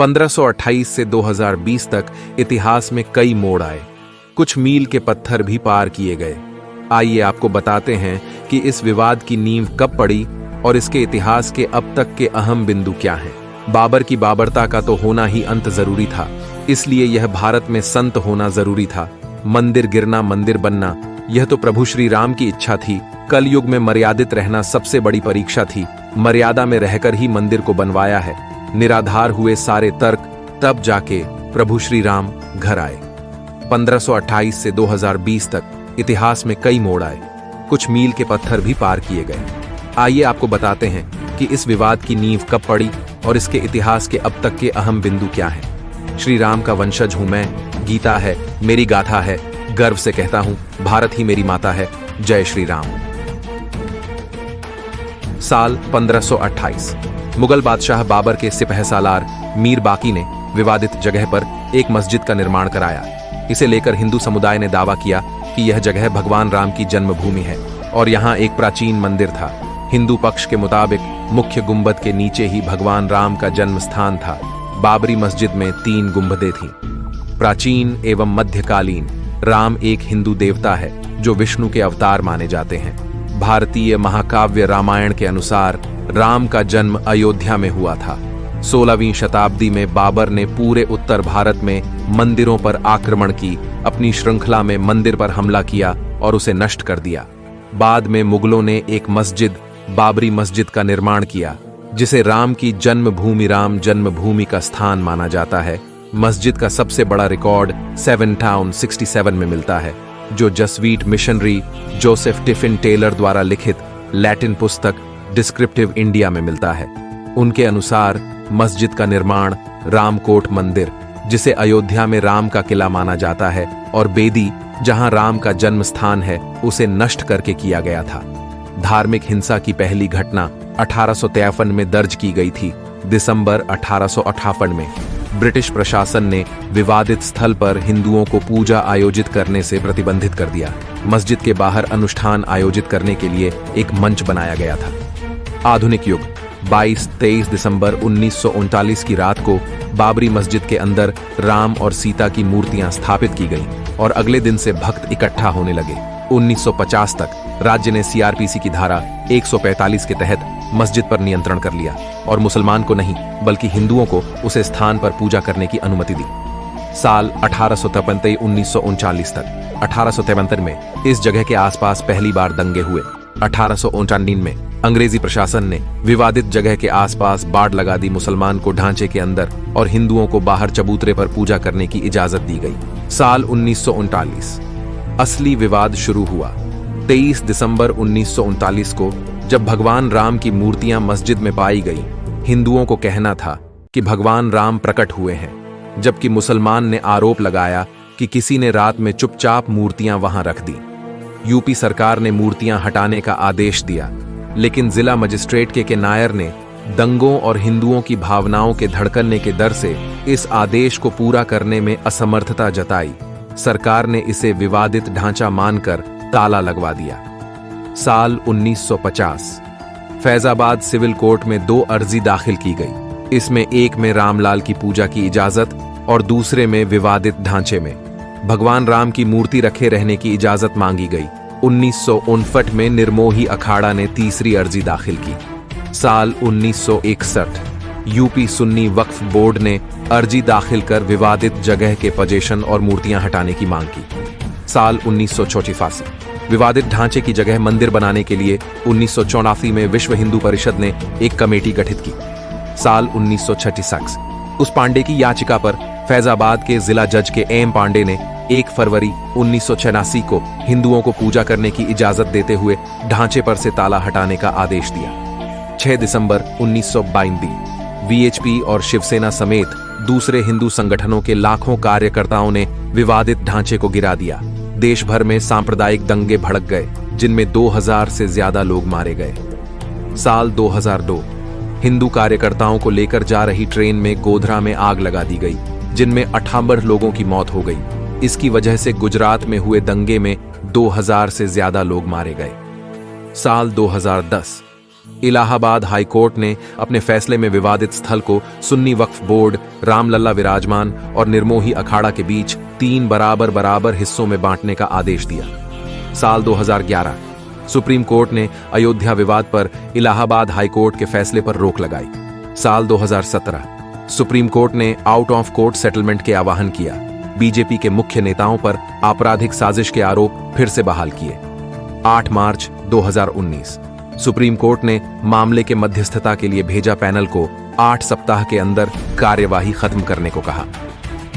1528 से 2020 तक इतिहास में कई मोड़ आए, कुछ मील के पत्थर भी पार किए गए। आइए आपको बताते हैं कि इस विवाद की नींव कब पड़ी और इसके इतिहास के अब तक के अहम बिंदु क्या हैं। बाबर की बाबरता का तो होना ही अंत जरूरी था, इसलिए यह भारत में संत होना जरूरी था। मंदिर गिरना मंदिर बनना, यह तो प्रभु श्री राम की इच्छा थी। कलयुग में मर्यादित रहना सबसे बड़ी परीक्षा थी। मर्यादा में रहकर ही मंदिर को बनवाया है। निराधार हुए सारे तर्क, तब जाके प्रभु श्री राम घर आए। 1528 से 2020 तक इतिहास में कई मोड़ आए, कुछ मील के पत्थर भी पार किए गए। आइए आपको बताते हैं कि इस विवाद की नींव कब पड़ी और इसके इतिहास के अब तक के अहम बिंदु क्या हैं। श्री राम का वंशज हूं मैं, गीता है मेरी गाथा है, गर्व से कहता हूं भारत ही मेरी माता है, जय श्री राम। साल 1528, मुगल बादशाह बाबर के सिपहसालार मीर बाकी ने विवादित जगह पर एक मस्जिद का निर्माण कराया। इसे लेकर हिंदू समुदाय ने दावा किया कि यह जगह भगवान राम की जन्मभूमि है और यहाँ एक प्राचीन मंदिर था। हिंदू पक्ष के मुताबिक मुख्य गुंबद के नीचे ही भगवान राम का जन्म स्थान था। बाबरी मस्जिद में 3 गुंबदें थीं। प्राचीन एवं मध्यकालीन राम एक हिंदू देवता है जो विष्णु के अवतार माने जाते हैं। भारतीय महाकाव्य रामायण के अनुसार राम का जन्म अयोध्या में हुआ था। 16वीं शताब्दी में बाबर ने पूरे उत्तर भारत में मंदिरों पर आक्रमण की, अपनी श्रृंखला में मंदिर पर हमला किया और उसे नष्ट कर दिया। बाद में मुगलों ने एक मस्जिद, बाबरी मस्जिद का निर्माण किया, जिसे राम की जन्मभूमि राम जन्मभूमि का स्थान माना जाता है। मस्जिद का सबसे बड़ा रिकॉर्ड 7 टाउन 67 में मिलता है, जो जसवीट मिशनरी जोसेफ टिफिन टेलर द्वारा लिखित लैटिन पुस्तक डिस्क्रिप्टिव इंडिया में मिलता है। उनके अनुसार मस्जिद का निर्माण रामकोट मंदिर, जिसे अयोध्या में राम का किला माना जाता है, और बेदी, जहां राम का जन्म स्थान है, उसे नष्ट करके किया गया था। धार्मिक हिंसा की पहली घटना 1853 में दर्ज की गई थी। दिसंबर 1858 में ब्रिटिश प्रशासन ने विवादित स्थल पर हिंदुओं को पूजा आयोजित करने से प्रतिबंधित कर दिया। मस्जिद के बाहर अनुष्ठान आयोजित करने के लिए एक मंच बनाया गया था। आधुनिक युग 22-23 दिसंबर 1939 की रात को बाबरी मस्जिद के अंदर राम और सीता की मूर्तियां स्थापित की गईं और अगले दिन से भक्त इकट्ठा होने लगे। 1950 तक राज्य ने सीआरपीसी की धारा 145 के तहत मस्जिद पर नियंत्रण कर लिया और मुसलमान को नहीं बल्कि हिंदुओं को उसे स्थान पर पूजा करने की अनुमति दी। साल 1853 1939 तक 1873 में इस जगह के आसपास पहली बार दंगे हुए। 1859 में अंग्रेजी प्रशासन ने विवादित जगह के आसपास बाड़ लगा दी। मुसलमान को ढांचे के अंदर और हिंदुओं को बाहर चबूतरे पर पूजा करने की इजाजत दी गई। साल 1939 असली विवाद शुरू हुआ। 23 दिसंबर 1939 को जब भगवान राम की मूर्तियां मस्जिद में पाई गई, हिंदुओं को कहना था कि भगवान राम प्रकट हुए हैं, जबकि मुसलमान ने आरोप लगाया कि किसी ने रात में चुपचाप मूर्तियां वहां रख दी। यूपी सरकार ने मूर्तियां हटाने का आदेश दिया, लेकिन जिला मजिस्ट्रेट के नायर ने दंगों और हिंदुओं की भावनाओं के धड़कने के डर से इस आदेश को पूरा करने में असमर्थता जताई। सरकार ने इसे विवादित ढांचा मानकर ताला लगवा दिया। साल 1950 फैजाबाद सिविल कोर्ट में 2 अर्जी दाखिल की गई। इसमें एक में रामलाल की पूजा की इजाजत और दूसरे में विवादित ढांचे में भगवान राम की मूर्ति रखे रहने की इजाजत मांगी गई। 1959 में निर्मोही अखाड़ा ने तीसरी अर्जी दाखिल की। साल 1961 यूपी सुन्नी वक्फ बोर्ड ने अर्जी दाखिल कर विवादित जगह के पोजीशन और मूर्तियां हटाने की मांग की। साल 1984 विवादित ढांचे की जगह मंदिर बनाने के लिए 1984 में विश्व हिंदू परिषद ने एक कमेटी गठित की। साल 1966 उस पांडे की याचिका पर फैजाबाद के जिला जज के एम पांडे ने 1 फरवरी 1986 को हिंदुओं को पूजा करने की इजाजत देते हुए ढांचे पर से ताला हटाने का आदेश दिया। 6 दिसंबर 1992 वीएचपी और शिवसेना समेत दूसरे हिंदू संगठनों के लाखों कार्यकर्ताओं ने विवादित ढांचे को गिरा दिया। देश भर में सांप्रदायिक दंगे भड़क गए, जिनमें 2000 से ज्यादा लोग मारे गए। साल 2002 हिंदू कार्यकर्ताओं को लेकर जा रही ट्रेन में गोधरा में आग लगा दी गई, जिनमें 58 लोगों की मौत हो गई। इसकी वजह से गुजरात में हुए दंगे में 2000 से ज्यादा लोग मारे गए। साल 2010 इलाहाबाद हाई कोर्ट ने अपने फैसले में विवादित स्थल को सुन्नी वक्फ बोर्ड, रामलला विराजमान और निर्मोही अखाड़ा के बीच 3 बराबर हिस्सों में बांटने का आदेश दिया। साल 2011 सुप्रीम कोर्ट ने अयोध्या विवाद पर इलाहाबाद हाई कोर्ट के फैसले पर रोक लगाई। साल 2017 सुप्रीम कोर्ट ने आउट ऑफ कोर्ट सेटलमेंट के आह्वान किया। बीजेपी के मुख्य नेताओं पर आपराधिक साजिश के आरोप फिर से बहाल किए। 8 मार्च 2019 सुप्रीम कोर्ट ने मामले के मध्यस्थता के लिए भेजा पैनल को 8 सप्ताह के अंदर कार्यवाही खत्म करने को कहा।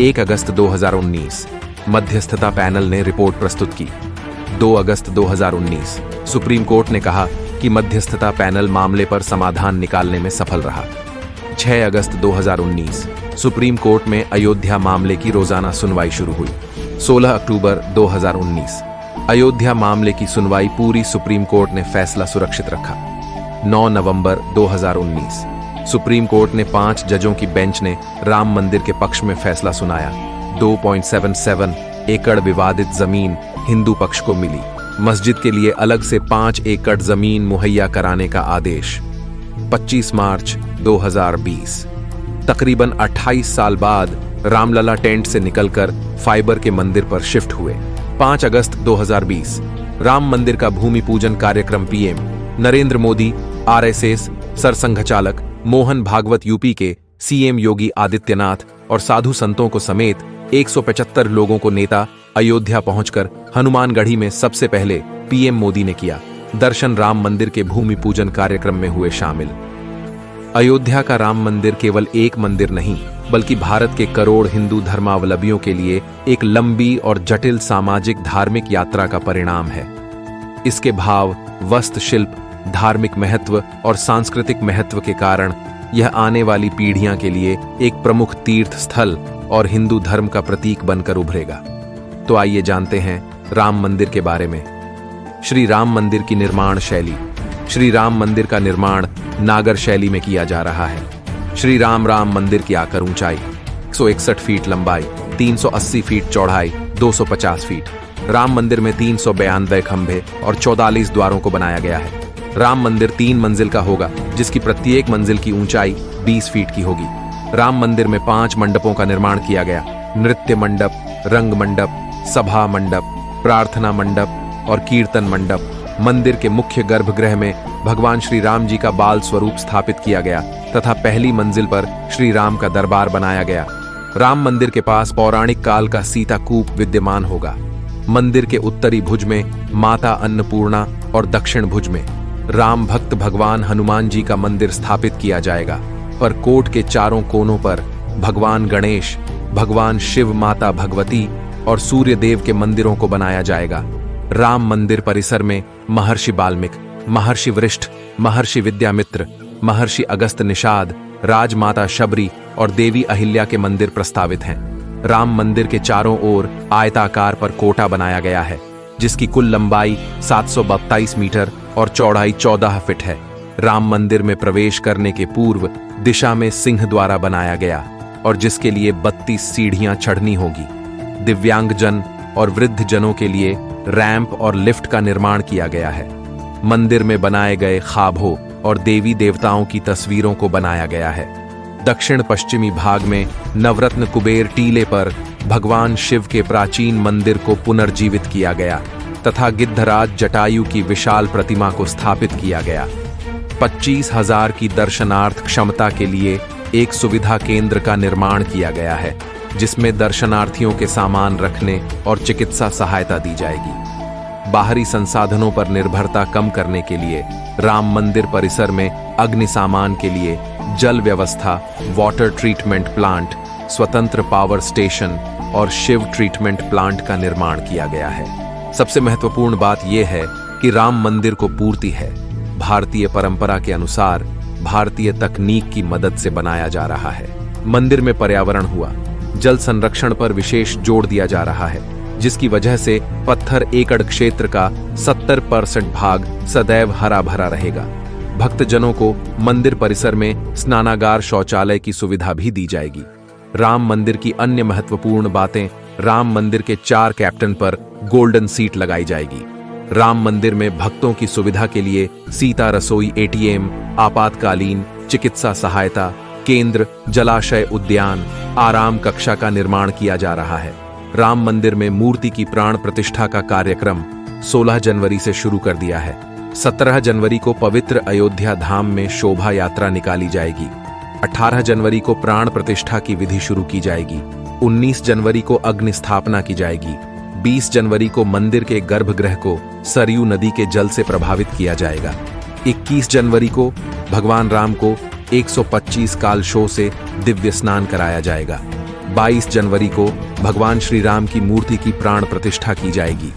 1 अगस्त 2019 मध्यस्थता पैनल ने रिपोर्ट प्रस्तुत की। 2 अगस्त 2019 सुप्रीम कोर्ट ने कहा कि मध्यस्थता पैनल मामले पर समाधान निकालने में सफल रहा। 6 अगस्त 2019 सुप्रीम कोर्ट में अयोध्या मामले की रोजाना सुनवाई शुरू हुई। 16 अक्टूबर 2019 अयोध्या मामले की सुनवाई पूरी सुप्रीम कोर्ट ने फैसला सुरक्षित रखा। 9 नवंबर 2019 सुप्रीम कोर्ट ने 5 जजों की बेंच ने राम मंदिर के पक्ष में फैसला सुनाया। 2.77 एकड़ विवादित जमीन हिंदू पक्ष को मिली। मस्जिद के लिए अलग से 5 एकड़ जमीन मुहैया कराने का आदेश। 25 मार्च 2020 तकरीबन 28 साल बाद रामलला टेंट से निकलकर फाइबर के मंदिर पर शिफ्ट हुए। 5 अगस्त 2020 राम मंदिर का भूमि पूजन कार्यक्रम। पीएम नरेंद्र मोदी, आरएसएस सरसंघचालक मोहन भागवत, यूपी के सीएम योगी आदित्यनाथ और साधु संतों को समेत 175 लोगों को नेता अयोध्या पहुंचकर हनुमानगढ़ी में सबसे पहले पीएम मोदी ने किया दर्शन। राम मंदिर के भूमि पूजन कार्यक्रम में हुए शामिल। अयोध्या का राम मंदिर केवल एक मंदिर नहीं, बल्कि भारत के करोड़ हिंदू धर्मावलंबियों के लिए एक लंबी और जटिल सामाजिक धार्मिक यात्रा का परिणाम है। इसके भाव, वास्तुशिल्प, धार्मिक महत्व और सांस्कृतिक महत्व के कारण यह आने वाली पीढ़ियां के लिए एक प्रमुख तीर्थ स्थल और हिंदू धर्म का प्रतीक बनकर उभरेगा। तो आइए जानते हैं राम मंदिर के बारे में। श्री राम मंदिर की निर्माण शैली। श्री राम मंदिर का निर्माण नागर शैली में किया जा रहा है। श्री राम मंदिर की आकर ऊंचाई 161 फीट, लंबाई 380 फीट, चौड़ाई 250 फीट। राम मंदिर में 392 खंभे और 44 द्वारों को बनाया गया है। राम मंदिर 3 मंजिल का होगा, जिसकी प्रत्येक मंजिल की ऊंचाई 20 फीट की होगी। राम मंदिर में 5 मंडपों का निर्माण किया गया। नृत्य मंडप, रंग मंडप, सभा मंडप, प्रार्थना मंडप और कीर्तन मंडप। मंदिर के मुख्य गर्भगृह में भगवान श्री राम जी का बाल स्वरूप स्थापित किया गया तथा पहली मंजिल पर श्री राम का दरबार बनाया गया। राम मंदिर के पास पौराणिक काल का सीता कूप विद्यमान होगा। मंदिर के उत्तरी भुज में माता अन्नपूर्णा और दक्षिण भुज में राम भक्त भगवान हनुमान जी का मंदिर स्थापित किया जाएगा। पर कोट के चारों कोनों पर भगवान गणेश, भगवान शिव, माता भगवती और सूर्य देव के मंदिरों को बनाया जाएगा। राम मंदिर परिसर में महर्षि वाल्मीकि, महर्षि वशिष्ठ, महर्षि विद्यामित्र, महर्षि अगस्त निषाद, राजमाता शबरी और देवी अहिल्या के मंदिर प्रस्तावित हैं। राम मंदिर के चारों ओर आयताकार पर कोटा बनाया गया है, जिसकी कुल लंबाई 732 मीटर और चौड़ाई 14 फीट है। राम मंदिर में प्रवेश करने के पूर्व दिशा में सिंह द्वारा बनाया गया और जिसके लिए 32 सीढ़ियां चढ़नी होगी। दिव्यांगजन और वृद्ध जनों के लिए रैंप और लिफ्ट का निर्माण किया गया है। मंदिर में बनाए गए खाबों और देवी देवताओं की तस्वीरों को बनाया गया है। दक्षिण पश्चिमी भाग में नवरत्न कुबेर टीले पर भगवान शिव के प्राचीन मंदिर को पुनर्जीवित किया गया तथा गिद्धराज जटायु की विशाल प्रतिमा को स्थापित किया गया। 25,000 की दर्शनार्थ क्षमता के लिए एक सुविधा केंद्र का निर्माण किया गया है, जिसमें दर्शनार्थियों के सामान रखने और चिकित्सा सहायता दी जाएगी। बाहरी संसाधनों पर निर्भरता कम करने के लिए राम मंदिर परिसर में अग्नि सामान के लिए जल व्यवस्था, वाटर ट्रीटमेंट प्लांट, स्वतंत्र पावर स्टेशन और शिव ट्रीटमेंट प्लांट का निर्माण किया गया है। सबसे महत्वपूर्ण बात यह है कि राम मंदिर को पूर्ति है भारतीय परंपरा के अनुसार भारतीय तकनीक की मदद से बनाया जा रहा है। मंदिर में पर्यावरण हुआ जल संरक्षण पर विशेष जोर दिया जा रहा है, जिसकी वजह से पत्थर एकड़ क्षेत्र का 70% भाग सदैव हरा भरा रहेगा। भक्तजनों को मंदिर परिसर में स्नानागार, शौचालय की सुविधा भी दी जाएगी। राम मंदिर की अन्य महत्वपूर्ण बातें, राम मंदिर के 4 कैप्टन पर गोल्डन सीट लगाई जाएगी। राम मंदिर में भक्तों की सुविधा के लिए सीता रसोई, एटीएम, आपातकालीन चिकित्सा सहायता केंद्र, जलाशय, उद्यान, आराम कक्षा का निर्माण किया जा रहा है। राम मंदिर में मूर्ति की प्राण प्रतिष्ठा का कार्यक्रम 16 जनवरी से शुरू कर दिया है। 17 जनवरी को पवित्र अयोध्या धाम में शोभा यात्रा निकाली जाएगी। 18 जनवरी को प्राण प्रतिष्ठा की विधि शुरू की जाएगी। 19 जनवरी को अग्नि स्थापना की जाएगी। 20 जनवरी को मंदिर के गर्भगृह को सरयू नदी के जल से प्रभावित किया जाएगा। 21 जनवरी को भगवान राम को 125 काल शो से दिव्य स्नान कराया जाएगा। 22 जनवरी को भगवान श्री राम की मूर्ति की प्राण प्रतिष्ठा की जाएगी।